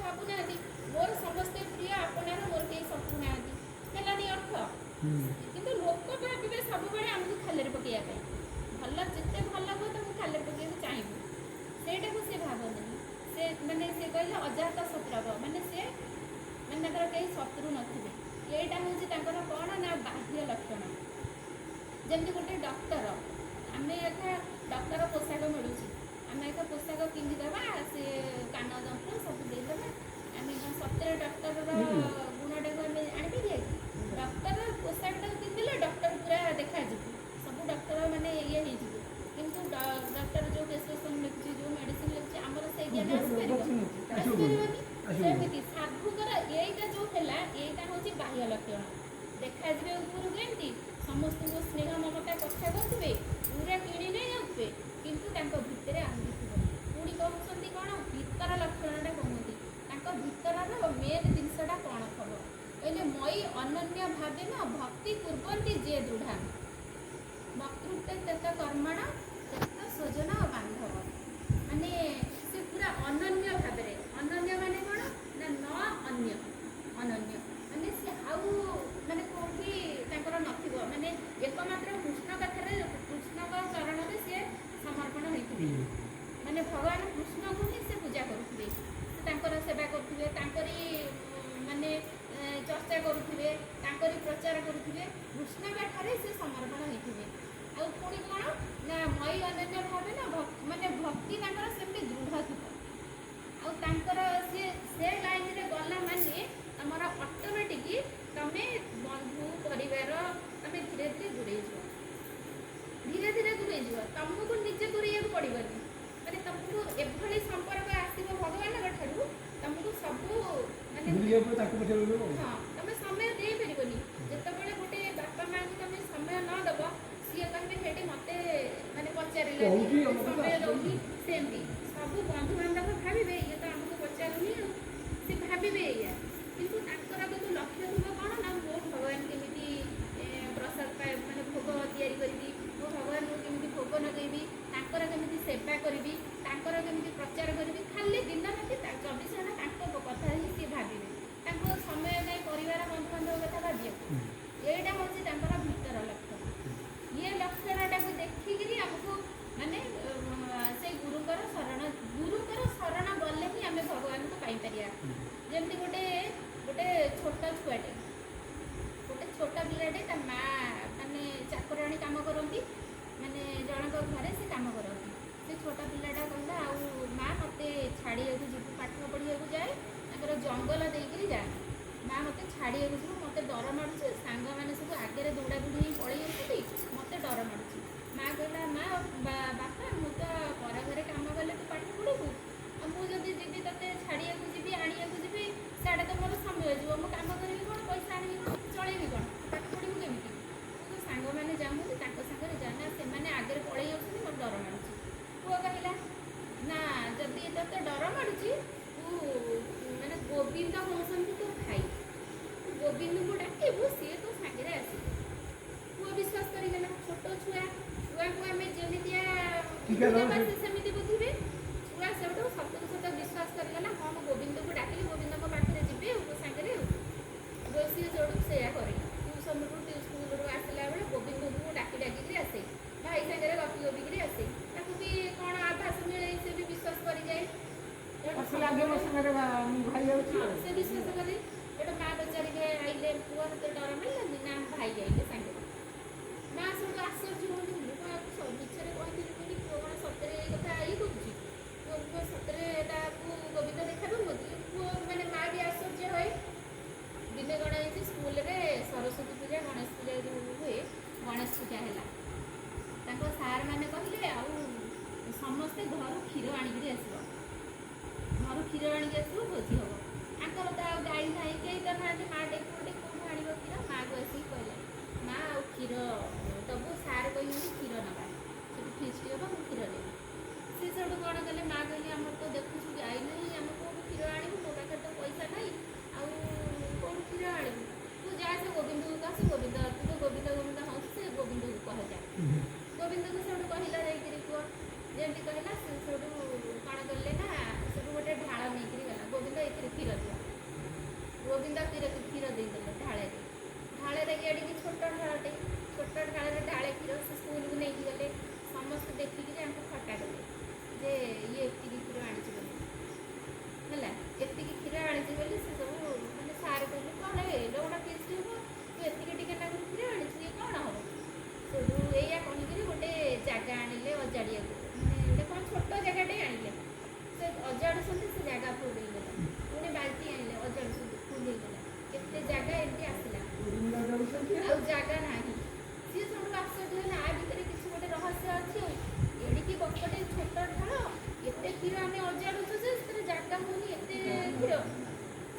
ଭାବୁନା ମୋର ସମସ୍ତେ ପ୍ରିୟ ଆପଣାର ମୋର କେହି ଶତ୍ରୁ ନାହାନ୍ତି ହେଲାନି ଅର୍ଥ। କିନ୍ତୁ ଲୋକ ଭାବିବେ ସବୁବେଳେ ଆମକୁ ଖାଲରେ ପକେଇବା ପାଇଁ, ଭଲ ଯେତେ ଭଲ ହୁଅ ତାକୁ ଖାଲରେ ପକେଇବାକୁ ଚାହିଁବୁ, ସେଇଟାକୁ ସେ ଭାବନ୍ତିନି। ସେ ମାନେ ସେ କହିଲେ ଅଜାତ ଶତ୍ରୁବ, ମାନେ ସେ ମାନେ ତାଙ୍କର କେହି ଶତ୍ରୁ ନଥିବେ। ଏଇଟା ହେଉଛି ତାଙ୍କର କ'ଣ ନା ବାହ୍ୟ ଲକ୍ଷଣ। ଯେମିତି ଗୋଟେ ଡକ୍ଟର, ଆମେ ଏକା ଡକ୍ଟର ପୋଷାକ ମିଳୁଛି, ଆମେ ଏକ ପୋଷାକ ପିନ୍ଧିଦେବା, ସେ କାନ ଯନ୍ତ୍ର ସବୁ ଦେଇଦେବା, ଆମେ ସତରେ ଡକ୍ଟରର ଗୁଣଟାକୁ ଆମେ ଆଣିପାରିବା କି? ଡକ୍ଟର ପୋଷାକଟାକୁ ପିନ୍ଧିଲେ ଡକ୍ଟର ପୁରା ଦେଖାଯିବ, ସବୁ ଡକ୍ଟର ମାନେ ଇଏ ହେଇଯିବ। କିନ୍ତୁ ଡକ୍ଟର ଯେଉଁ ପ୍ରେସକ୍ରିପସନ୍ ଲେଖୁଛି, ଯେଉଁ ମେଡ଼ିସିନ୍ ଲେଖୁଛି, ଆମର ସେଇ ଜ୍ଞାନ ଆସିପାରିବନି। ସେମିତି ସାଧୁଙ୍କର ଏଇଟା ଯେଉଁ ହେଲା, ଏଇଟା ହେଉଛି ବାହ୍ୟ ଲକ୍ଷଣ। ଦେଖାଯିବେ ଉପରୁ କେମିତି ସମସ୍ତଙ୍କୁ ସ୍ନେହ ମମତା କଥା କହୁଥିବେ, ପୁରା କିଣି ନେଇ ଯାଉଥିବେ, କିନ୍ତୁ ତାଙ୍କ ଭିତରେ ଆହୁରି ଥିବ। ପୁଣି କହୁଛନ୍ତି କ'ଣ ଭିତର ଲକ୍ଷଣଟା କହୁଛନ୍ତି, ତାଙ୍କ ଭିତରର ମେନ୍ ଜିନିଷଟା କ'ଣ ଥିବ କହିଲେ ମଇ ଅନନ୍ୟ ଭାବେ ନା ଭକ୍ତି କୁର୍ବନ୍ତି ଯେ ଦୃଢ଼ା ବକ୍ତୃତ୍ୱ ତେତ କର୍ମଣ ତେତ ସ୍ୱଜନ ବାନ୍ଧବ। ମାନେ ସେ ପୁରା ଅନନ୍ୟ ଭାବରେ, ଅନନ୍ୟ ମାନେ କ'ଣ ନା ନ ଅନ୍ୟ, ଅନନ୍ୟ ମାନେ ସେ ଆଉ ମାନେ କେଉଁଠି ତାଙ୍କର ନଥିବ, ମାନେ ଏକମାତ୍ର କୃଷ୍ଣ କଥାରେ କୃଷ୍ଣଙ୍କ ଚରଣରେ ସିଏ ସମର୍ପଣ ହୋଇଥିବେ। ମାନେ ଭଗବାନ କୃଷ୍ଣଙ୍କୁ ହିଁ ସେ ପୂଜା କରୁଥିବେ, ସେ ତାଙ୍କର ସେବା କରୁଥିବେ, ତାଙ୍କରି ମାନେ ଚର୍ଚ୍ଚା କରୁଥିବେ, ତାଙ୍କରି ପ୍ରଚାର କରୁଥିବେ, କୃଷ୍ଣଙ୍କ ଠାରେ ସେ ସମର୍ପଣ ହୋଇଥିବେ। ଆଉ ପୁଣି କ'ଣ ନା ମଇ ଅନନ୍ୟ ଭାବେ ନା ମାନେ ଭକ୍ତି ତାଙ୍କର ସେମିତି ଦୃଢ଼ ଥିବ। ଆଉ ତାଙ୍କର ସିଏ ସେ ଲାଇନ୍ରେ ଗଲା ମାନେ ତମର ଅଟୋମେଟିକ୍ ତମେ ବନ୍ଧୁ ପରିବାର ତମେ ଧୀରେ ଧୀରେ ଦୂରେଇ ଯିବ, ଧୀରେ ଧୀରେ ଦୂରେଇ ଯିବ। ତମକୁ ନିଜେ ଦୂରେଇବାକୁ ପଡ଼ିବନି, ମାନେ ତମକୁ ଏଭଳି ସମ୍ପର୍କ ଆସିବ ଭଗବାନଙ୍କ ଠାରୁ, ତମକୁ ସବୁ ମାନେ ହଁ ତମେ ସମୟ ଦେଇପାରିବନି। ଯେତେବେଳେ ଗୋଟେ ବାପା ମାଆଙ୍କୁ ତମେ ସମୟ ନ ଦେବ, ସିଏ କହିବେ ସେଇଠି ମୋତେ ମାନେ ପଚାରିଲେ ସମୟ ଦେଉନି। ସେମିତି ସବୁ ବନ୍ଧୁବାନ୍ଧବ ଭାବିବେ ଇଏ ତ ଆମକୁ ପଚାରୁନି, ଆଉ ସେ ଭାବିବେ ଏଇଆ। କିନ୍ତୁ ତାଙ୍କର କିନ୍ତୁ ଲକ୍ଷ୍ୟ ଥିବ କ'ଣ ନା ମୋ ଭଗବାନ କେମିତି ପ୍ରସାଦ ମାନେ ଭୋଗ ତିଆରି କରିବି, ମୋ ଭଗବାନଙ୍କୁ କେମିତି ଭୋଗ ଲଗେଇବି, ତାଙ୍କର କେମିତି ସେବା କରିବି, ତାଙ୍କର କେମିତି ପ୍ରଚାର କରିବି। ଖାଲି ଦିନ ରାତି 24 ଘଣ୍ଟା ତାଙ୍କ କଥା ହିଁ ସିଏ ଭାବିବେ, ତାଙ୍କୁ ସମୟ ନାହିଁ ପରିବାର ବନ୍ଧୁବାନ୍ଧବ କଥା ଭାବିବାକୁ। ଏଇଟା ହେଉଛି ତାଙ୍କର ଭିତର ଲକ୍ଷଣ। ଇଏ ଲକ୍ଷଣଟାକୁ ଦେଖିକିରି ଆମକୁ ମାନେ ସେଇ ଗୁରୁଙ୍କର ଶରଣ ଗଲେ ହିଁ ଆମେ ଭଗବାନଙ୍କୁ ପାଇପାରିବା। ଯେମିତି ଗୋଟେ ଛୋଟ ଛୁଆଟେ, ଗୋଟେ ଛୋଟ ପିଲାଟେ, ତା ମା ମାନେ ଚାକରାଣୀ କାମ କରନ୍ତି, ମାନେ ଜଣଙ୍କ ଘରେ ସେ କାମ କରନ୍ତି। ସେ ଛୋଟ ପିଲାଟା କହିଲା ଆଉ ମା ମୋତେ ଛାଡ଼ିବାକୁ ଯିବୁ, ପାଠ ପଢ଼ିବାକୁ ଯାଏ, ତାଙ୍କର ଜଙ୍ଗଲ ଦେଇକିରି ଯାଏ, ମା ମୋତେ ଛାଡ଼ିବାକୁ ଯିବୁ, ମୋତେ ଡର ମାଡ଼ୁଛି, ସାଙ୍ଗମାନେ ସବୁ ଆଗରେ ଦୌଡ଼ା ଦୌଡ଼ି ହେଇ ପଳେଇ ଆସୁଛନ୍ତି, ମୋତେ ଡର ମାଡ଼ୁଛି। ମା କହିଲା ମା ବାପା ମୁଁ ତ ପର ଘରେ କାମ କଲେ ତୁ ପାଠ ପଢ଼ିବୁ, ଆଉ ମୁଁ ଯଦି ଯିବି ତୋତେ ଛାଡ଼ିବାକୁ ଯିବି, ଆଣିବାକୁ ଯିବି, ସିଆଡ଼େ ତ ମୋର ସମୟ ଯିବ, ମୁଁ କାମ କରିବି କ'ଣ, ପଇସା ଆଣିବି କ'ଣ, ଚଳେଇବି କ'ଣ, ପାଠ ପଢ଼ିବୁ କେମିତି? ତୁ ସାଙ୍ଗମାନେ ଯାଉଛନ୍ତି ତାଙ୍କ ସାଙ୍ଗରେ ଯା, ନା ସେମାନେ ଆଗରେ ପଳେଇ ଆସୁଛନ୍ତି, ମୋତେ ଡର ମାଡ଼ୁଛି। ପୁଅ କହିଲା ନା ଯଦି ତୋତେ ଡର ମାଡ଼ୁଛି ତୁ ମାନେ ଗୋବିନ୍ଦ ହେଉଛନ୍ତି ତୋ ଭାଇ, ତୁ ଗୋବିନ୍ଦଙ୍କୁ ଡାକିବୁ, ସିଏ ତୋ ସାଙ୍ଗରେ ଆସିବ। ପୁଅ ବିଶ୍ୱାସ କରିଗଲା। ଛୋଟ ଛୁଆକୁ ଆମେ ଯେମିତିଆ ସେ ସେମିତି ବୁଝିବେ। ଛୁଆ ସେଠୁ ସତକୁ ସତ ବିଶ୍ୱାସ କରିଗଲା, ହଁ ମୁଁ ଗୋବିନ୍ଦଙ୍କୁ ଡାକିଲି, ଗୋବିନ୍ଦଙ୍କ ପାଖରେ ଯିବି ଆଉ ତୋ ସାଙ୍ଗରେ ଆଉ। ସିଏ ସେଠୁ ସେଇଆ କରିଲା। ସ୍କୁଲରୁ ଆସିଲା ବେଳେ ଗୋବିନ୍ଦଙ୍କୁ ଡାକିକିରି ଆସେ, ଭାଇ ସାଙ୍ଗରେ ଗପିକିରି ଆସେ, ତାକୁ ବି କ'ଣ ଆଭାସ ମିଳେ, ସେ ବି ବିଶ୍ୱାସ କରିଯାଏ। ସେ ବିଶ୍ୱାସ କଲେ। ଏଠୁ ମା ପଚାରିଲେ ଆଇଲେ ପୁଅ ତୋତେ ଡର ମାରିଲାନି ନା, ଭାଇ ଆଇଲେ ସାଙ୍ଗରେ। ମା ସେଠୁ ଆଶ୍ଚର୍ଯ୍ୟ ହୁଅନ୍ତି, ମୁଁ କ'ଣ ମିଛରେ କହିଥିଲି ବୋଲି ପୁଅ କ'ଣ ସତରେ ଏଇ କଥା ଇଏ କରୁଛି, ପୁଅ ସତରେ ତାକୁ ଗୋବିନ୍ଦ ଦେଖା ପାଉଛନ୍ତି। ପୁଅ ମାନେ ମା ବି ଆଶ୍ଚର୍ଯ୍ୟ ହୁଏ। ଦିନେ କ'ଣ ହେଇଛି, ସ୍କୁଲରେ ସରସ୍ୱତୀ ପୂଜା ଗଣେଶ ପୂଜା ଯେଉଁ ହୁଏ, ଗଣେଶ ପୂଜା ହେଲା। ତାଙ୍କ ସାର୍ ମାନେ କହିଲେ ଆଉ ସମସ୍ତେ ଘରୁ କ୍ଷୀର ଆଣିକିରି ଆସିବ, ଘରୁ କ୍ଷୀର ଆଣିକି ଆସିବ, ଭୋଜି ହେବ। ତାଙ୍କର ତ ଆଉ ଗାଈ ନାହିଁ, କେହି ତ ନାହାନ୍ତି, ମା ଡେକି କେଉଁଠୁ ଆଣିବ କ୍ଷୀର? ମାଆକୁ ଆସିକି କହିଲେ ମା ଆଉ କ୍ଷୀର ଦେବୁ, ସାର୍ କହିଛନ୍ତି କ୍ଷୀର ନେବା, ସେଠି ଫିଷ୍ଟ ହେବ, ମୁଁ କ୍ଷୀର ନେବି। ସେ ସେଠୁ କ'ଣ କଲେ, ମା କହିଲେ ଆମର ତ ଦେଖୁଛୁ ଗାଈ ନାହିଁ, ଆମେ କେଉଁଠୁ କ୍ଷୀର ଆଣିବୁ, ମୋ ପାଖରେ ତ ପଇସା ନାହିଁ, ଆଉ କେଉଁଠୁ କ୍ଷୀର ଆଣିବୁ? ତୁ ଯା ସେ ଗୋବିନ୍ଦକୁ କହ, ସେ ଗୋବିନ୍ଦ ତୁ ତ ଗୋବିନ୍ଦ ହଉଛି, ସେ ଗୋବିନ୍ଦକୁ କହଯା। ଗୋବିନ୍ଦକୁ ସେଠୁ କହିଲା ଯାଇକିରି ପୁଅ, ଯେମିତି କହିଲା ସେ ସେଠୁ କ'ଣ କଲେ ନା, ସେଠୁ ଗୋଟେ ଢାଳ ନେଇକିରି ଗଲା, ଗୋବିନ୍ଦ ଏଥିରେ କ୍ଷୀର ଗୋବିନ୍ଦ କ୍ଷୀର ଦେଇଦେଲେ ଢାଳରେ ଏଡ଼ିକି ଛୋଟ ଢାଳଟେ, ଛୋଟ ଢାଳରେ ଢାଳେ କ୍ଷୀର। ସେ ସ୍କୁଲକୁ ନେଇକି ଗଲେ, ସମସ୍ତେ ଦେଖିକିରି ଆମକୁ ଥଟ୍ଟା କଲେ ଯେ ଇଏ ଏତିକି କ୍ଷୀର ଆଣିଛି ବୋଲି ହେଲା, ଏତିକି କ୍ଷୀର ଆଣିଛି ବୋଲି। ସେ ସବୁ ମାନେ ସାର୍ କହିଲେ କ'ଣ ଏଲୋଟା ପିସ୍ ହେବ, ତୁ ଏତିକି ଟିକେ ନାକୁ କ୍ଷୀର ଆଣିଛୁ, ଇଏ କ'ଣ ହେବ? ସେଠୁ ଏଇଆ କହିକିରି ଗୋଟେ ଜାଗା ଆଣିଲେ ଅଜାଡ଼ିବାକୁ, ମାନେ ଗୋଟେ କ'ଣ ଛୋଟ ଜାଗାଟେ ଆଣିଲେ। ସେ ଅଜାଡ଼ୁଛନ୍ତି, ସେ ଜାଗା ଫୁଲ୍ ହେଇଗଲା। ପୁଣି ବାଲ୍ଟି ଆଣିଲେ, ଅଜାଡ଼ୁଛନ୍ତି, ଫୁଲ୍ ହେଇଗଲା। କେତେ ଜାଗା ଏମିତି ଆସିଲା, ଆଉ ଜାଗା ନାହିଁ। ସିଏ ସବୁଠୁ ଆଶ୍ଚର୍ଯ୍ୟ ହେଲା, ଆ ଭିତରେ କିଛି ଗୋଟେ ରହସ୍ୟ ଅଛି। ଆଉ ଏଡ଼ିକି ବକଟେ ଛୋଟ ଢାଳ, ଏତେ କ୍ଷୀର ଆମେ ଅଜାଡ଼ୁଛୁ ଯେ ସେଥିରେ ଜାଗା ହେଉନି, ଏତେ କ୍ଷୀର।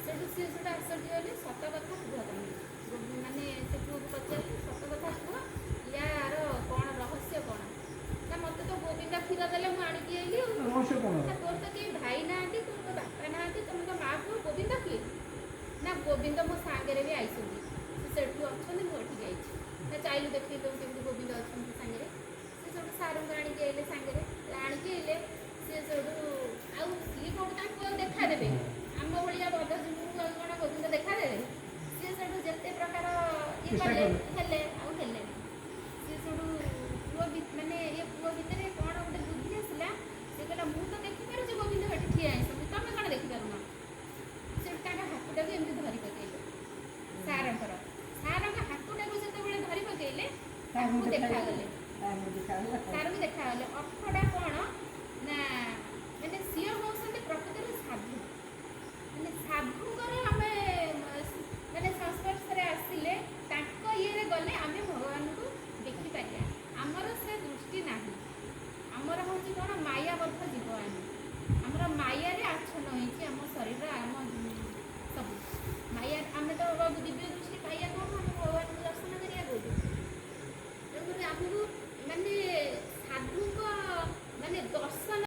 ସେଠୁ ସିଏ ସେଟା ଆଶ୍ଚର୍ଯ୍ୟ ହେଲେ। ସତ କଥା କୁହ ତମେ, ମାନେ ସେ ପୁଅକୁ ପଚାରିଲେ, ସତ କଥା କୁହ, ୟାର କ'ଣ ରହସ୍ୟ କ'ଣ? ନା ମୋତେ ତ ଗୋବିନ୍ଦ କ୍ଷୀର ଦେଲେ, ମୁଁ ଆଣିକି ଆଇଲି। ଆଉ ତୋର ତ କେହି ଭାଇ ନାହାନ୍ତି, ତୋର ତ ବାପା ନାହାନ୍ତି, ତମେ ତ ମା ପୁଅ, ଗୋବିନ୍ଦ କିଏ? ନା ଗୋବିନ୍ଦ ମୋ ସାଙ୍ଗରେ ବି ଆଇଛନ୍ତି, ସେ ସେଠୁ ଅଛନ୍ତି, ମୁଁ ଏଠିକି ଆଇଛି। ନା ଚାଇଲୁ ଦେଖେଇ ଦେବୁ କେମିତି ଗୋବିନ୍ଦ ଅଛନ୍ତି ସାଙ୍ଗରେ। ସେ ସେଠୁ ସାରଙ୍କୁ ଆଣିକି ଆଇଲେ ସାଙ୍ଗରେ, ଆଣିକି ଆଇଲେ। ସିଏ ସେଠୁ ଆଉ ସିଏ କୋଉଠୁ ତାଙ୍କ ପୁଅକୁ ଦେଖାଦେବେ, ଆମ ଭଳିଆ ବଦଜୀବୀଙ୍କୁ ଆଉ କ'ଣ ଗୋବିନ୍ଦ ଦେଖାଦେବେ? ସିଏ ସେଠୁ ଯେତେ ପ୍ରକାର ଇଏ କଲେ, ହେଲେ ଆଉ ହେଲେନି। ସିଏ ସେଠୁ ମାନେ ଏ ପୁଅ ଭିତରେ କ'ଣ ଗୋଟେ ବୁଦ୍ଧି ଆସିଲା। ସେ କହିଲା, ମୁଁ ତ ଦେଖିପାରୁଛି ଗୋବିନ୍ଦ ଏଠି ଠିଆ ହେଇଛନ୍ତି, ତମେ କ'ଣ ଦେଖିପାରୁନ? ସେଠୁ ତାଙ୍କ ହାତଟାକୁ ଏମିତି ଧରି ପକେଇଲେ ସାରଙ୍କ ହାତଟାକୁ ଯେତେବେଳେ ଧରି ପକେଇଲେ, ତାଙ୍କୁ ଦେଖାଗଲା